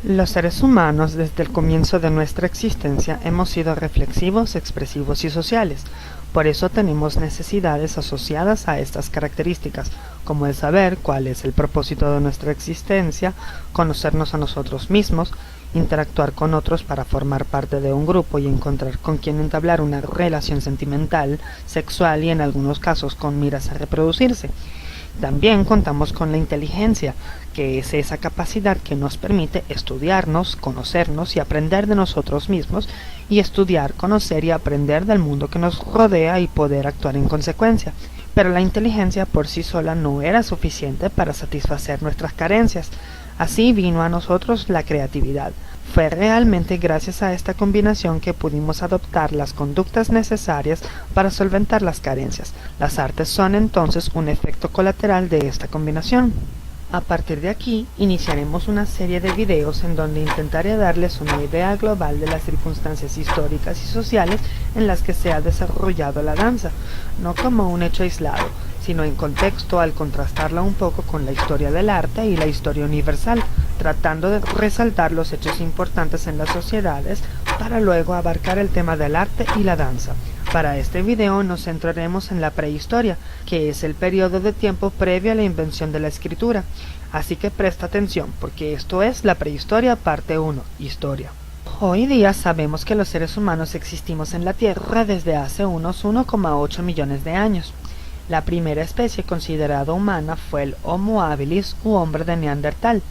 Los seres humanos, desde el comienzo de nuestra existencia, hemos sido reflexivos, expresivos y sociales. Por eso tenemos necesidades asociadas a estas características, como el saber cuál es el propósito de nuestra existencia, conocernos a nosotros mismos, interactuar con otros para formar parte de un grupo y encontrar con quien entablar una relación sentimental, sexual y en algunos casos con miras a reproducirse. También contamos con la inteligencia, que es esa capacidad que nos permite estudiarnos, conocernos y aprender de nosotros mismos, y estudiar, conocer y aprender del mundo que nos rodea y poder actuar en consecuencia. Pero la inteligencia por sí sola no era suficiente para satisfacer nuestras carencias. Así vino a nosotros la creatividad. Fue realmente gracias a esta combinación que pudimos adoptar las conductas necesarias para solventar las carencias. Las artes son entonces un efecto colateral de esta combinación. A partir de aquí, iniciaremos una serie de videos en donde intentaré darles una idea global de las circunstancias históricas y sociales en las que se ha desarrollado la danza, no como un hecho aislado, sino en contexto al contrastarla un poco con la historia del arte y la historia universal, tratando de resaltar los hechos importantes en las sociedades para luego abarcar el tema del arte y la danza. Para este video nos centraremos en la prehistoria, que es el periodo de tiempo previo a la invención de la escritura. Así que presta atención, porque esto es la prehistoria parte 1, historia. Hoy día sabemos que los seres humanos existimos en la Tierra desde hace unos 1,8 millones de años. La primera especie considerada humana fue el Homo habilis u hombre de Neandertal,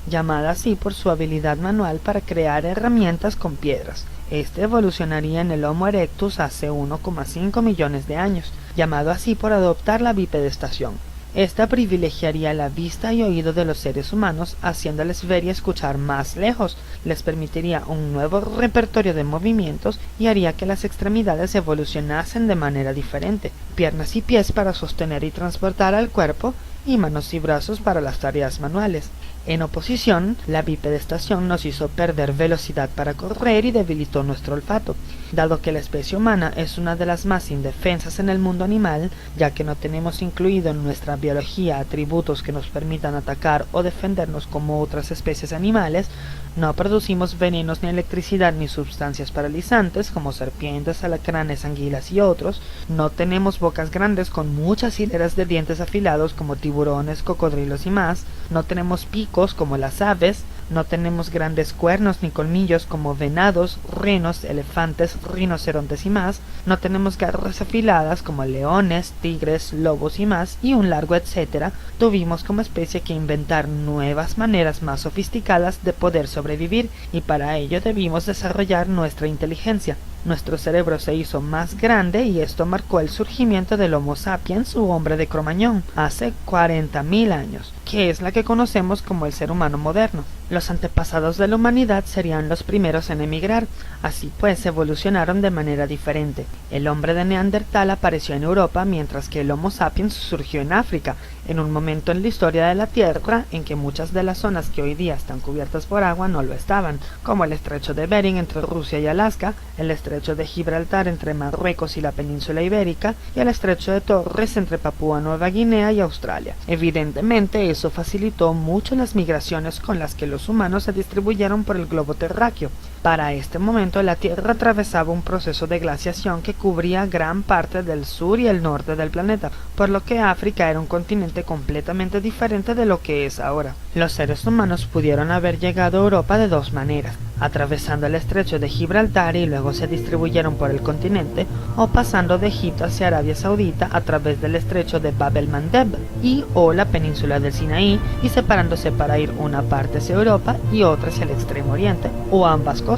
llamada así por su habilidad manual para crear herramientas con piedras. Este evolucionaría en el Homo erectus hace 1,5 millones de años, llamado así por adoptar la bipedestación. Esta privilegiaría la vista y oído de los seres humanos, haciéndoles ver y escuchar más lejos, les permitiría un nuevo repertorio de movimientos y haría que las extremidades evolucionasen de manera diferente, piernas y pies para sostener y transportar al cuerpo, y manos y brazos para las tareas manuales. En oposición, la bipedestación nos hizo perder velocidad para correr y debilitó nuestro olfato. Dado que la especie humana es una de las más indefensas en el mundo animal, ya que no tenemos incluido en nuestra biología atributos que nos permitan atacar o defendernos como otras especies animales, no producimos venenos ni electricidad ni sustancias paralizantes como serpientes, alacranes, anguilas y otros, no tenemos bocas grandes con muchas hileras de dientes afilados como tiburones, cocodrilos y más, no tenemos picos como las aves, no tenemos grandes cuernos ni colmillos como venados, renos, elefantes, rinocerontes y más, no tenemos garras afiladas como leones, tigres, lobos y más, y un largo etcétera. Tuvimos como especie que inventar nuevas maneras más sofisticadas de poder sobrevivir, y para ello debimos desarrollar nuestra inteligencia. Nuestro cerebro se hizo más grande y esto marcó el surgimiento del Homo sapiens u hombre de Cromañón hace 40.000 años, que es la que conocemos como el ser humano moderno. Los antepasados de la humanidad serían los primeros en emigrar, así pues evolucionaron de manera diferente. El hombre de Neandertal apareció en Europa mientras que el Homo sapiens surgió en África, en un momento en la historia de la Tierra en que muchas de las zonas que hoy día están cubiertas por agua no lo estaban, como el estrecho de Bering entre Rusia y Alaska, el estrecho de Gibraltar entre Marruecos y la península ibérica, y el estrecho de Torres entre Papúa Nueva Guinea y Australia. Evidentemente eso facilitó mucho las migraciones con las que los humanos se distribuyeron por el globo terráqueo. Para este momento la Tierra atravesaba un proceso de glaciación que cubría gran parte del sur y el norte del planeta, por lo que África era un continente completamente diferente de lo que es ahora. Los seres humanos pudieron haber llegado a Europa de dos maneras, atravesando el estrecho de Gibraltar y luego se distribuyeron por el continente, o pasando de Egipto hacia Arabia Saudita a través del estrecho de Bab el-Mandeb y o la península del Sinaí, y separándose para ir una parte hacia Europa y otra hacia el extremo oriente, o ambas cosas.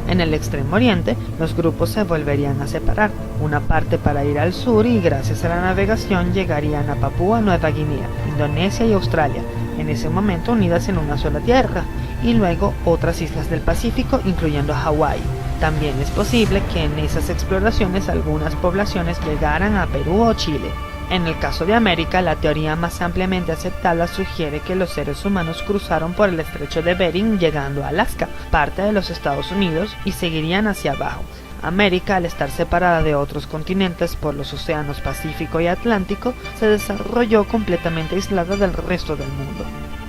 En el extremo oriente, los grupos se volverían a separar, una parte para ir al sur y gracias a la navegación llegarían a Papúa Nueva Guinea, Indonesia y Australia, en ese momento unidas en una sola tierra, y luego otras islas del Pacífico incluyendo Hawái. También es posible que en esas exploraciones algunas poblaciones llegaran a Perú o Chile. En el caso de América, la teoría más ampliamente aceptada sugiere que los seres humanos cruzaron por el estrecho de Bering llegando a Alaska, parte de los Estados Unidos, y seguirían hacia abajo. América, al estar separada de otros continentes por los océanos Pacífico y Atlántico, se desarrolló completamente aislada del resto del mundo.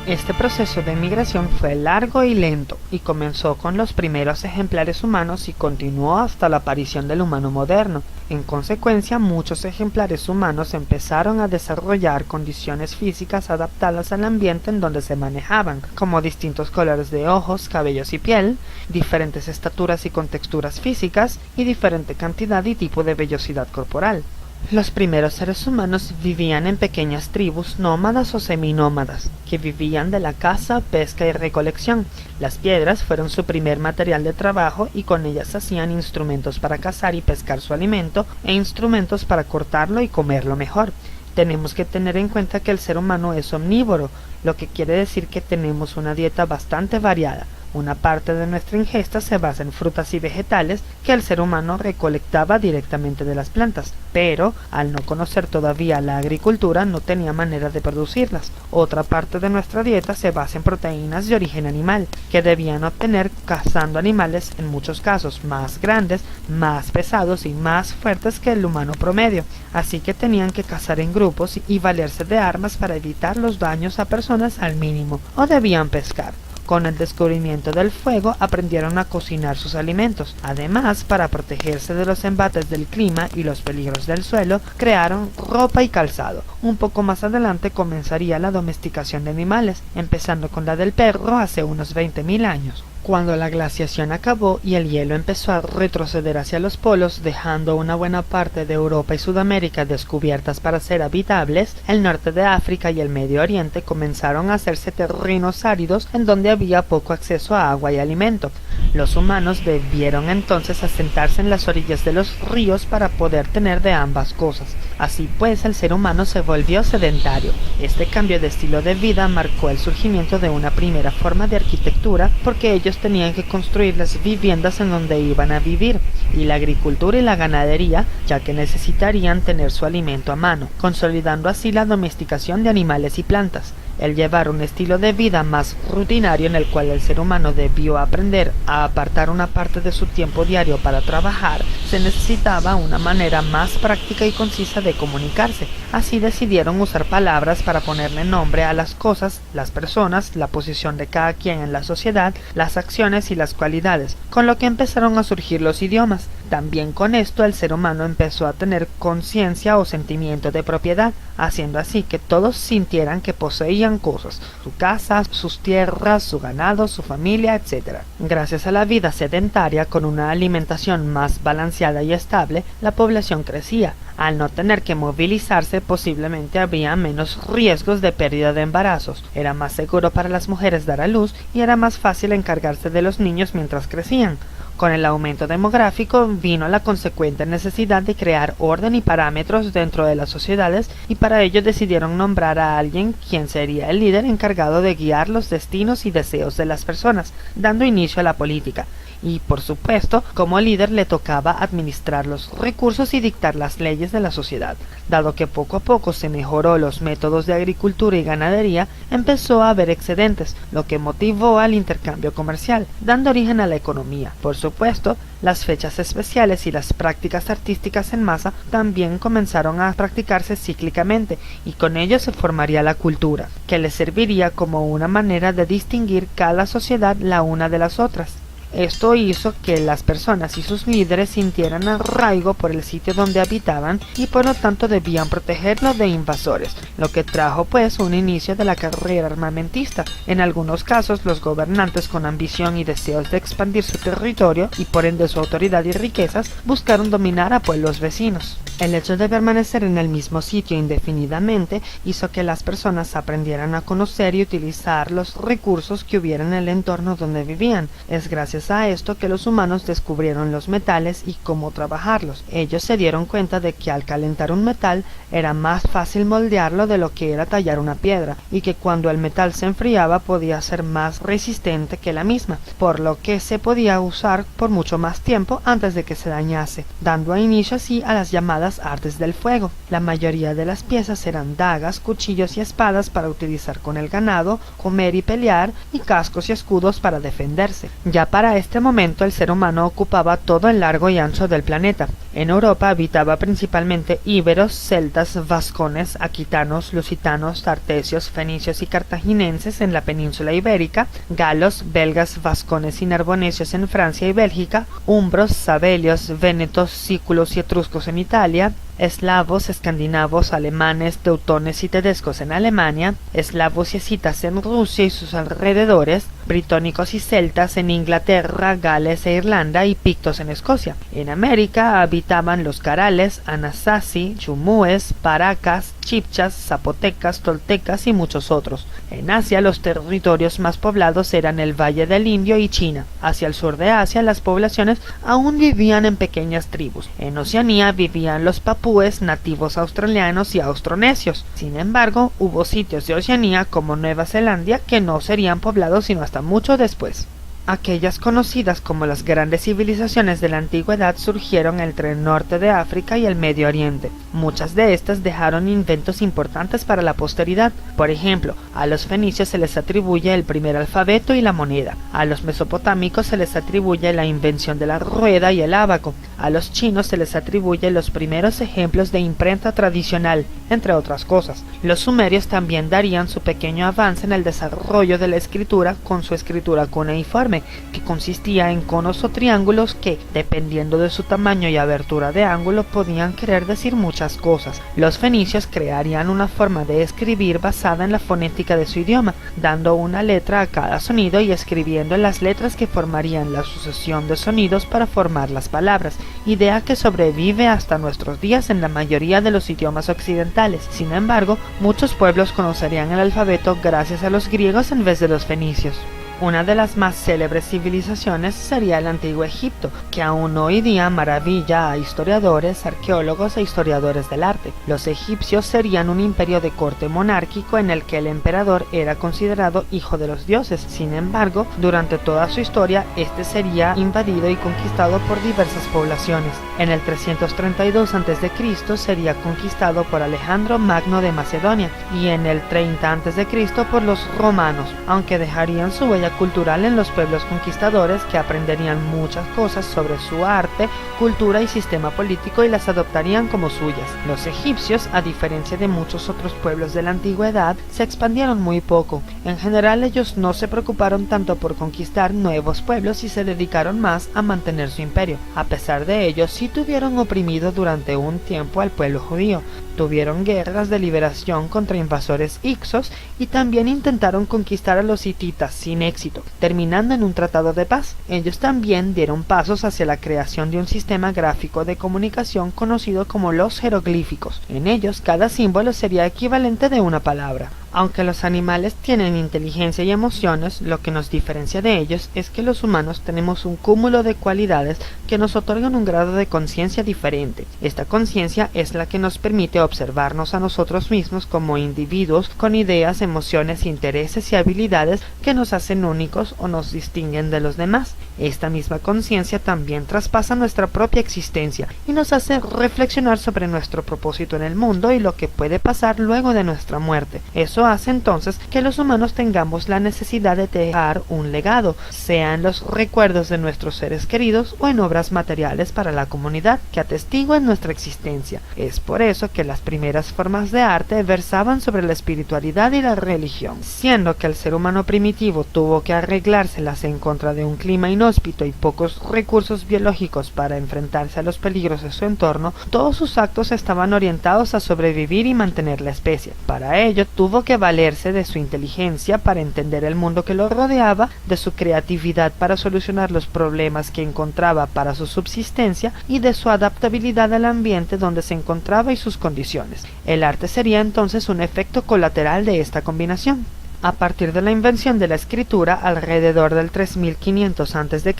Este proceso de migración fue largo y lento, y comenzó con los primeros ejemplares humanos y continuó hasta la aparición del humano moderno. En consecuencia, muchos ejemplares humanos empezaron a desarrollar condiciones físicas adaptadas al ambiente en donde se manejaban, como distintos colores de ojos, cabellos y piel, diferentes estaturas y contexturas físicas, y diferente cantidad y tipo de vellosidad corporal. Los primeros seres humanos vivían en pequeñas tribus nómadas o seminómadas, que vivían de la caza, pesca y recolección. Las piedras fueron su primer material de trabajo y con ellas hacían instrumentos para cazar y pescar su alimento e instrumentos para cortarlo y comerlo mejor. Tenemos que tener en cuenta que el ser humano es omnívoro, lo que quiere decir que tenemos una dieta bastante variada. Una parte de nuestra ingesta se basa en frutas y vegetales que el ser humano recolectaba directamente de las plantas, pero al no conocer todavía la agricultura no tenía manera de producirlas. Otra parte de nuestra dieta se basa en proteínas de origen animal, que debían obtener cazando animales en muchos casos más grandes, más pesados y más fuertes que el humano promedio, así que tenían que cazar en grupos y valerse de armas para evitar los daños a personas al mínimo, o debían pescar. Con el descubrimiento del fuego aprendieron a cocinar sus alimentos. Además, para protegerse de los embates del clima y los peligros del suelo, crearon ropa y calzado. Un poco más adelante comenzaría la domesticación de animales, empezando con la del perro hace unos 20.000 años. Cuando la glaciación acabó y el hielo empezó a retroceder hacia los polos, dejando una buena parte de Europa y Sudamérica descubiertas para ser habitables, el norte de África y el Medio Oriente comenzaron a hacerse terrenos áridos en donde había poco acceso a agua y alimento. Los humanos debieron entonces asentarse en las orillas de los ríos para poder tener de ambas cosas. Así pues, el ser humano se volvió sedentario. Este cambio de estilo de vida marcó el surgimiento de una primera forma de arquitectura porque ellos tenían que construir las viviendas en donde iban a vivir, y la agricultura y la ganadería, ya que necesitarían tener su alimento a mano, consolidando así la domesticación de animales y plantas. El llevar un estilo de vida más rutinario en el cual el ser humano debió aprender a apartar una parte de su tiempo diario para trabajar, se necesitaba una manera más práctica y concisa de comunicarse. Así decidieron usar palabras para ponerle nombre a las cosas, las personas, la posición de cada quien en la sociedad, las acciones y las cualidades, con lo que empezaron a surgir los idiomas. También con esto el ser humano empezó a tener conciencia o sentimiento de propiedad, haciendo así que todos sintieran que poseían cosas, su casa, sus tierras, su ganado, su familia, etc. Gracias a la vida sedentaria con una alimentación más balanceada y estable, la población crecía. Al no tener que movilizarse, posiblemente habría menos riesgos de pérdida de embarazos, era más seguro para las mujeres dar a luz y era más fácil encargarse de los niños mientras crecían. Con el aumento demográfico vino la consecuente necesidad de crear orden y parámetros dentro de las sociedades, y para ello decidieron nombrar a alguien quien sería el líder encargado de guiar los destinos y deseos de las personas, dando inicio a la política. Y, por supuesto, como líder le tocaba administrar los recursos y dictar las leyes de la sociedad. Dado que poco a poco se mejoró los métodos de agricultura y ganadería, empezó a haber excedentes, lo que motivó al intercambio comercial, dando origen a la economía. Por supuesto, las fechas especiales y las prácticas artísticas en masa también comenzaron a practicarse cíclicamente, y con ello se formaría la cultura, que les serviría como una manera de distinguir cada sociedad la una de las otras. Esto hizo que las personas y sus líderes sintieran arraigo por el sitio donde habitaban y por lo tanto debían protegerlo de invasores, lo que trajo pues un inicio de la carrera armamentista. En algunos casos los gobernantes con ambición y deseos de expandir su territorio y por ende su autoridad y riquezas buscaron dominar a pueblos vecinos. El hecho de permanecer en el mismo sitio indefinidamente hizo que las personas aprendieran a conocer y utilizar los recursos que hubiera en el entorno donde vivían. Es gracias a esto que los humanos descubrieron los metales y cómo trabajarlos. Ellos se dieron cuenta de que al calentar un metal era más fácil moldearlo de lo que era tallar una piedra, y que cuando el metal se enfriaba podía ser más resistente que la misma, por lo que se podía usar por mucho más tiempo antes de que se dañase, dando inicio así a las llamadas las artes del fuego. La mayoría de las piezas eran dagas, cuchillos y espadas para utilizar con el ganado, comer y pelear, y cascos y escudos para defenderse. Ya para este momento el ser humano ocupaba todo el largo y ancho del planeta. En Europa habitaba principalmente íberos, celtas, vascones, aquitanos, lusitanos, tartesios, fenicios y cartaginenses en la península ibérica, galos, belgas, vascones y narbonesios en Francia y Bélgica, umbros, sabelios, vénetos, sículos y etruscos en Italia, eslavos, escandinavos, alemanes, teutones y tedescos en Alemania, eslavos y escitas en Rusia y sus alrededores, britónicos y celtas en Inglaterra, Gales e Irlanda y pictos en Escocia. En América habitaban los carales, anasazi, chumúes, paracas, chibchas, zapotecas, toltecas y muchos otros. En Asia los territorios más poblados eran el Valle del Indio y China. Hacia el sur de Asia las poblaciones aún vivían en pequeñas tribus. En Oceanía vivían los papúes, nativos australianos y austronesios. Sin embargo, hubo sitios de Oceanía como Nueva Zelanda que no serían poblados sino hasta mucho después. Aquellas conocidas como las grandes civilizaciones de la antigüedad surgieron entre el norte de África y el Medio Oriente. Muchas de estas dejaron inventos importantes para la posteridad. Por ejemplo, a los fenicios se les atribuye el primer alfabeto y la moneda. A los mesopotámicos se les atribuye la invención de la rueda y el ábaco. A los chinos se les atribuye los primeros ejemplos de imprenta tradicional, entre otras cosas. Los sumerios también darían su pequeño avance en el desarrollo de la escritura con su escritura cuneiforme, que consistía en conos o triángulos que, dependiendo de su tamaño y abertura de ángulo, podían querer decir muchas cosas. Los fenicios crearían una forma de escribir basada en la fonética de su idioma, dando una letra a cada sonido y escribiendo las letras que formarían la sucesión de sonidos para formar las palabras, idea que sobrevive hasta nuestros días en la mayoría de los idiomas occidentales. Sin embargo, muchos pueblos conocerían el alfabeto gracias a los griegos en vez de los fenicios. Una de las más célebres civilizaciones sería el antiguo Egipto, que aún hoy día maravilla a historiadores, arqueólogos e historiadores del arte. Los egipcios serían un imperio de corte monárquico en el que el emperador era considerado hijo de los dioses. Sin embargo, durante toda su historia, este sería invadido y conquistado por diversas poblaciones. En el 332 a.C. sería conquistado por Alejandro Magno de Macedonia y en el 30 a.C. por los romanos, aunque dejarían su huella cultural en los pueblos conquistadores que aprenderían muchas cosas sobre su arte, cultura y sistema político y las adoptarían como suyas. Los egipcios, a diferencia de muchos otros pueblos de la antigüedad, se expandieron muy poco. En general ellos no se preocuparon tanto por conquistar nuevos pueblos y se dedicaron más a mantener su imperio. A pesar de ello, sí tuvieron oprimido durante un tiempo al pueblo judío. Tuvieron guerras de liberación contra invasores hicsos y también intentaron conquistar a los hititas sin éxito, terminando en un tratado de paz. Ellos también dieron pasos hacia la creación de un sistema gráfico de comunicación conocido como los jeroglíficos. En ellos, cada símbolo sería equivalente de una palabra. Aunque los animales tienen inteligencia y emociones, lo que nos diferencia de ellos es que los humanos tenemos un cúmulo de cualidades que nos otorgan un grado de conciencia diferente. Esta conciencia es la que nos permite observarnos a nosotros mismos como individuos con ideas, emociones, intereses y habilidades que nos hacen únicos o nos distinguen de los demás. Esta misma conciencia también traspasa nuestra propia existencia y nos hace reflexionar sobre nuestro propósito en el mundo y lo que puede pasar luego de nuestra muerte. Eso hace entonces que los humanos tengamos la necesidad de dejar un legado, sea en los recuerdos de nuestros seres queridos o en obras materiales para la comunidad que atestiguen nuestra existencia. Es por eso que las primeras formas de arte versaban sobre la espiritualidad y la religión. Siendo que el ser humano primitivo tuvo que arreglárselas en contra de un clima inhóspito y pocos recursos biológicos para enfrentarse a los peligros de su entorno, todos sus actos estaban orientados a sobrevivir y mantener la especie. Para ello tuvo que valerse de su inteligencia para entender el mundo que lo rodeaba, de su creatividad para solucionar los problemas que encontraba para su subsistencia y de su adaptabilidad al ambiente donde se encontraba y sus condiciones. El arte sería entonces un efecto colateral de esta combinación. A partir de la invención de la escritura, alrededor del 3500 a.C.,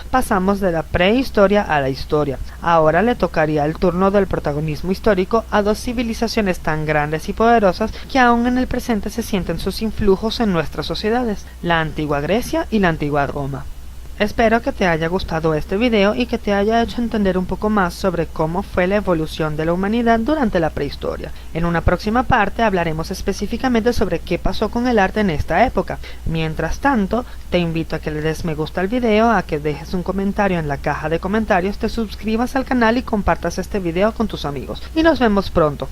pasamos de la prehistoria a la historia. Ahora le tocaría el turno del protagonismo histórico a dos civilizaciones tan grandes y poderosas que aún en el presente se sienten sus influjos en nuestras sociedades, la antigua Grecia y la antigua Roma. Espero que te haya gustado este video y que te haya hecho entender un poco más sobre cómo fue la evolución de la humanidad durante la prehistoria. En una próxima parte hablaremos específicamente sobre qué pasó con el arte en esta época. Mientras tanto, te invito a que le des me gusta al video, a que dejes un comentario en la caja de comentarios, te suscribas al canal y compartas este video con tus amigos. Y nos vemos pronto.